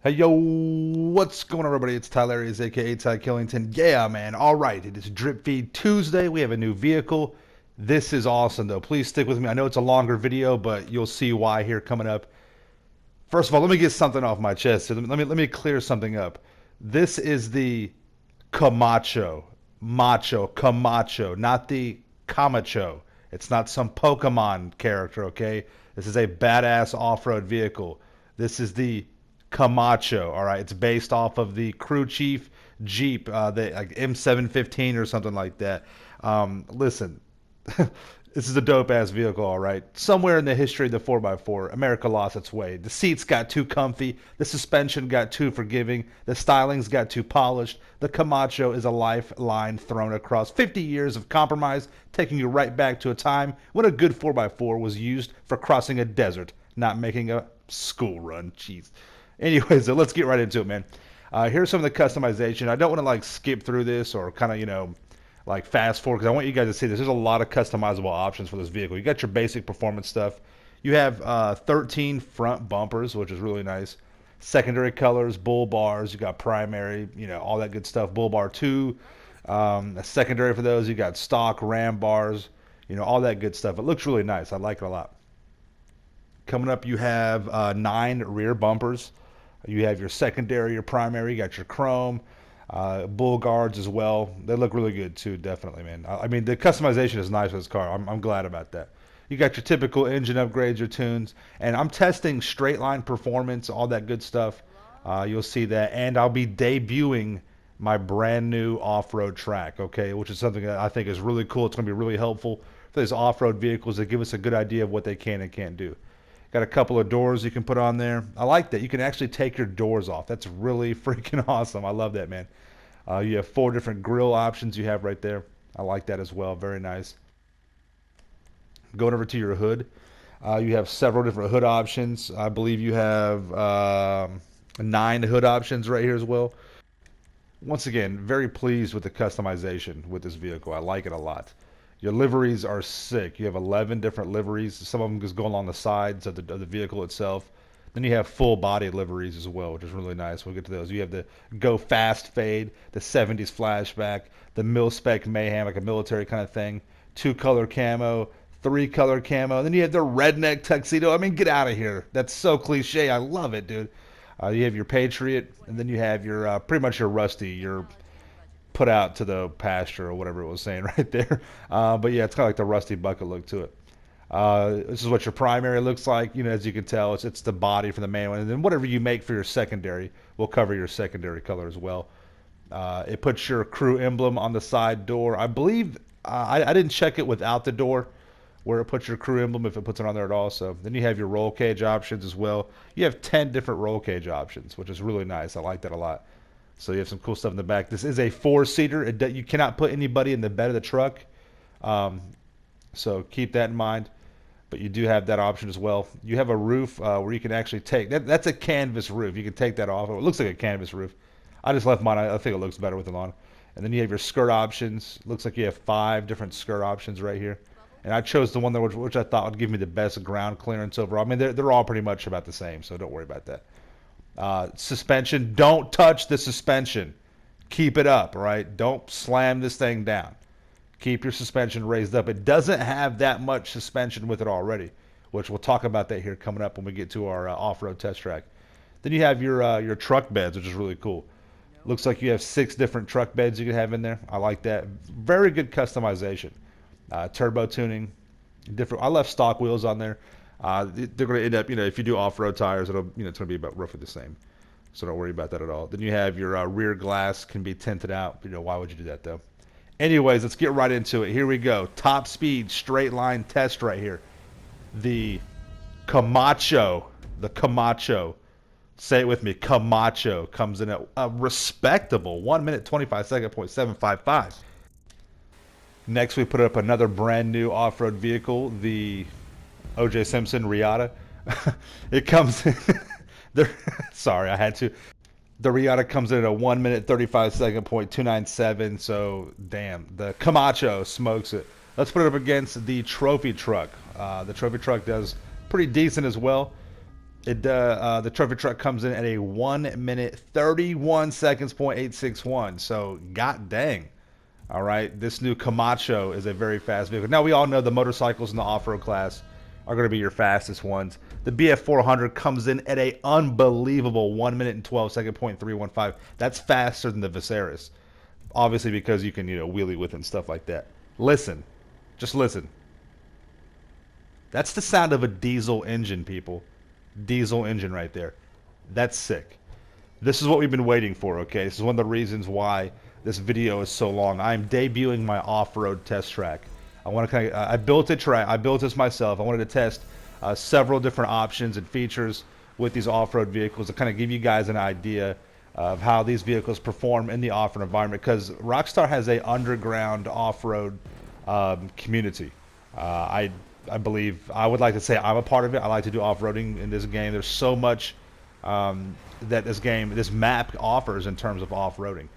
Hey yo, what's going on everybody? It's Tyler, aka Ty Killington. Yeah, man. Alright, it is Drip Feed Tuesday. We have a new vehicle. This is awesome though. Please stick with me. I know it's a longer video, but you'll see why here coming up. First of all, let me get something off my chest. Let me clear something up. This is the Camacho, not the Kamacho. It's not some Pokemon character, okay? This is a badass off-road vehicle. This is the Kamacho, all right? It's based off of the crew chief Jeep, the like M715 or something like that. Listen, this is a dope ass vehicle, all right. Somewhere in the history of the 4x4, America lost its way. The seats got too comfy, the suspension got too forgiving, the stylings got too polished. The Camacho is a lifeline thrown across 50 years of compromise, taking you right back to a time when a good 4x4 was used for crossing a desert, not making a school run. Jeez. Anyways, so let's get right into it, man. Here's some of the customization. I don't want to like skip through this or kind of, like fast forward because I want you guys to see this. There's a lot of customizable options for this vehicle. You got your basic performance stuff. You have 13 front bumpers, which is really nice. Secondary colors, bull bars. You got primary, all that good stuff. Bull bar 2. A secondary for those. You got stock ram bars, all that good stuff. It looks really nice. I like it a lot. Coming up, you have 9 rear bumpers. You have your secondary, your primary. You got your chrome. Bull guards as well. They look really good too, definitely, man. I mean, the customization is nice with this car. I'm glad about that. You got your typical engine upgrades, your tunes, and I'm testing straight line performance, all that good stuff. You'll see that, and I'll be debuting my brand new off-road track, okay, which is something that I think is really cool. It's going to be really helpful for these off-road vehicles that give us a good idea of what they can and can't do. Got a couple of doors you can put on there. I like that. You can actually take your doors off. That's really freaking awesome. I love that, man. You have 4 different grill options you have right there. I like that as well. Very nice. Going over to your hood, you have several different hood options. I believe you have 9 hood options right here as well. Once again, very pleased with the customization with this vehicle. I like it a lot. Your liveries are sick. You have 11 different liveries. Some of them just go along the sides of the vehicle itself. Then you have full body liveries as well, which is really nice. We'll get to those. You have the Go Fast Fade, the 70s flashback, the mil spec mayhem, like a military kind of thing, 2-color camo, 3-color camo. Then you have the redneck tuxedo. I mean, get out of here. That's so cliche. I love it, dude. You have your Patriot, and then you have your pretty much your Rusty, your put out to the pasture or whatever it was saying right there. But yeah, it's kind of like the rusty bucket look to it. This is what your primary looks like. As you can tell, it's the body for the main one, and then whatever you make for your secondary will cover your secondary color as well. It puts your crew emblem on the side door. I believe I didn't check it without the door where it puts your crew emblem if it puts it on there at all. So then you have your roll cage options as well. You have 10 different roll cage options, which is really nice. I like that a lot. So you have some cool stuff in the back. This is a 4-seater. You cannot put anybody in the bed of the truck. So keep that in mind. But you do have that option as well. You have a roof where you can actually take that's a canvas roof. You can take that off. It looks like a canvas roof. I just left mine. I think it looks better with it on. And then you have your skirt options. Looks like you have 5 different skirt options right here. And I chose the one that which I thought would give me the best ground clearance overall. I mean, they're all pretty much about the same, so don't worry about that. Suspension, don't touch the suspension. Keep it up, right? Don't slam this thing down. Keep your suspension raised up. It doesn't have that much suspension with it already, which we'll talk about that here coming up when we get to our off-road test track. Then you have your truck beds, which is really cool. Looks like you have 6 different truck beds you can have in there. I like that. Very good customization. Turbo tuning. Different. I left stock wheels on there. They're going to end up, if you do off-road tires, it's going to be about roughly the same. So don't worry about that at all. Then you have your rear glass can be tinted out. Why would you do that though? Anyways, let's get right into it. Here we go. Top speed straight line test right here. The Kamacho, say it with me, Kamacho comes in at a respectable 1 minute 25 second .755. Next, we put up another brand new off-road vehicle, the O.J. Simpson Riata. It comes in. Sorry, I had to. The Riata comes in at a 1 minute 35 second .297. So, damn, the Kamacho smokes it. Let's put it up against the trophy truck. The trophy truck does pretty decent as well. The trophy truck comes in at a 1 minute 31 seconds .861. So god dang. All right, this new Kamacho is a very fast vehicle. Now we all know the motorcycles in the off-road class are going to be your fastest ones. The BF 400 comes in at a unbelievable 1 minute and 12 second .315. That's faster than the Viserys, obviously because you can wheelie with it and stuff like that. Listen, just listen. That's the sound of a diesel engine, people. Diesel engine right there. That's sick. This is what we've been waiting for, okay? This is one of the reasons why this video is so long. I'm debuting my off-road test track. I want to I built a track. I built this myself. I wanted to test several different options and features with these off-road vehicles to kind of give you guys an idea of how these vehicles perform in the off-road environment, because Rockstar has a underground off-road community. I believe, I would like to say I'm a part of it. I like to do off-roading in this game. There's so much that this map offers in terms of off-roading.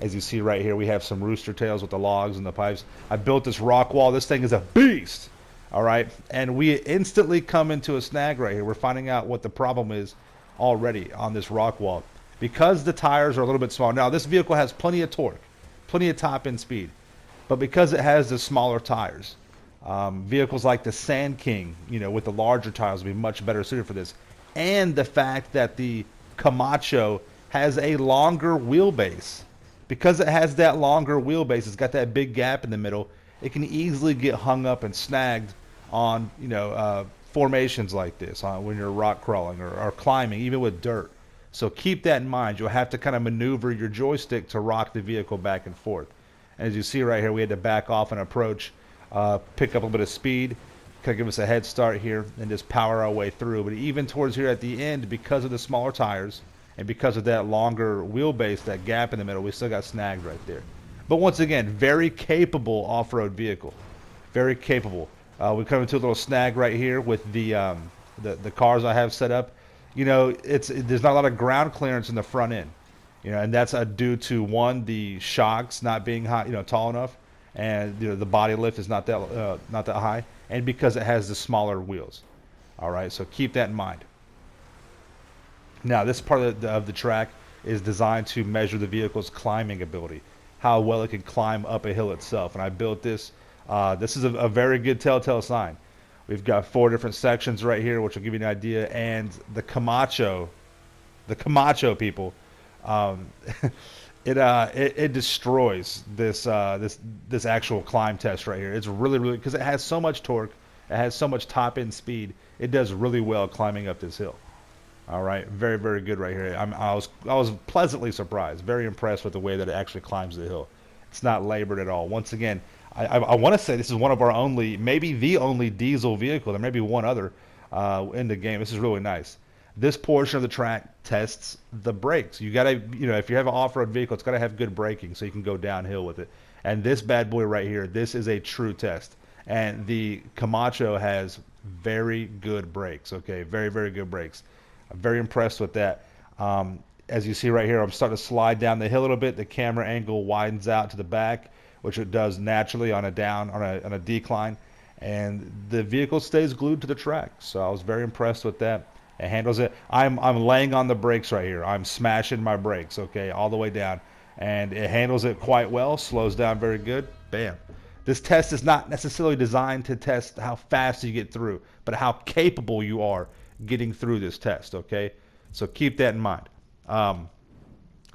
As you see right here, we have some rooster tails with the logs and the pipes. I built this rock wall. This thing is a beast. All right. And we instantly come into a snag right here. We're finding out what the problem is already on this rock wall. Because the tires are a little bit small. Now, this vehicle has plenty of torque, plenty of top-end speed. But because it has the smaller tires, vehicles like the Sand King, with the larger tires will be much better suited for this. And the fact that the Kamacho has a longer wheelbase. Because it has that longer wheelbase, it's got that big gap in the middle, it can easily get hung up and snagged on, formations like this, when you're rock crawling or climbing, even with dirt. So keep that in mind. You'll have to kind of maneuver your joystick to rock the vehicle back and forth. And as you see right here, we had to back off and approach, pick up a little bit of speed, kind of give us a head start here, and just power our way through. But even towards here at the end, because of the smaller tires, and because of that longer wheelbase, that gap in the middle, we still got snagged right there. But once again, very capable off-road vehicle. Very capable. We come into a little snag right here with the cars I have set up. There's not a lot of ground clearance in the front end. And that's due to, one, the shocks not being high, tall enough, and the body lift is not that high, and because it has the smaller wheels. All right, so keep that in mind. Now, this part of the track is designed to measure the vehicle's climbing ability, how well it can climb up a hill itself. And I built this. This is a very good telltale sign. We've got 4 different sections right here, which will give you an idea. And the Kamacho people, it destroys this actual climb test right here. It's really, because it has so much torque, it has so much top end speed. It does really well climbing up this hill. All right, very, very good right here. I was pleasantly surprised, very impressed with the way that it actually climbs the hill. It's not labored at all. Once again, I want to say this is one of our only, maybe the only diesel vehicle. There may be one other in the game. This is really nice. This portion of the track tests the brakes. You gotta, if you have an off-road vehicle, it's gotta have good braking so you can go downhill with it. And this bad boy right here, this is a true test. And the Kamacho has very good brakes. Okay, very, very good brakes. I'm very impressed with that. As you see right here, I'm starting to slide down the hill a little bit. The camera angle widens out to the back, which it does naturally on a decline, and the vehicle stays glued to the track. So I was very impressed with that. It handles it. I'm laying on the brakes right here. I'm smashing my brakes, okay, all the way down, and it handles it quite well. Slows down very good. Bam. This test is not necessarily designed to test how fast you get through, but how capable you are getting through this test, okay? So keep that in mind. Now,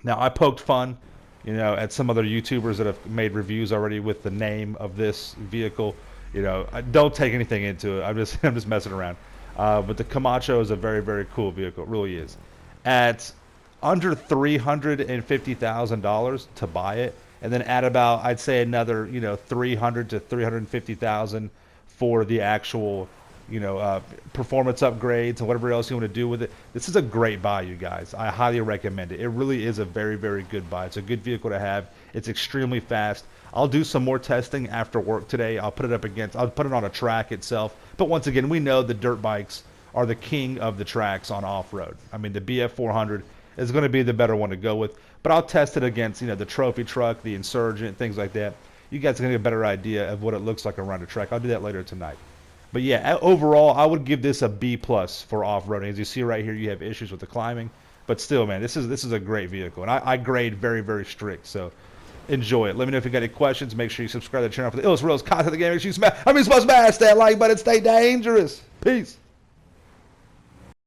I poked fun, at some other YouTubers that have made reviews already with the name of this vehicle. I don't take anything into it. I'm just messing around. But the Kamacho is a very, very cool vehicle. It really is. At under $350,000 to buy it, and then at about, I'd say, another, $300,000 to $350,000 for the actual, performance upgrades and whatever else you want to do with it. This is a great buy, you guys. I highly recommend it. It really is a very, very good buy. It's a good vehicle to have. It's extremely fast. I'll do some more testing after work today. I'll put it on a track itself. But once again, we know the dirt bikes are the king of the tracks on off-road. I mean, the BF 400 is going to be the better one to go with. But I'll test it against, the trophy truck, the Insurgent, things like that. You guys are going to get a better idea of what it looks like around a track. I'll do that later tonight. But yeah, overall, I would give this a B plus for off-roading. As you see right here, you have issues with the climbing, but still, man, this is a great vehicle, and I grade very, very strict. So enjoy it. Let me know if you got any questions. Make sure you subscribe to the channel for the illest, realest content of the game. Make sure you smash that like button. Stay dangerous. Peace.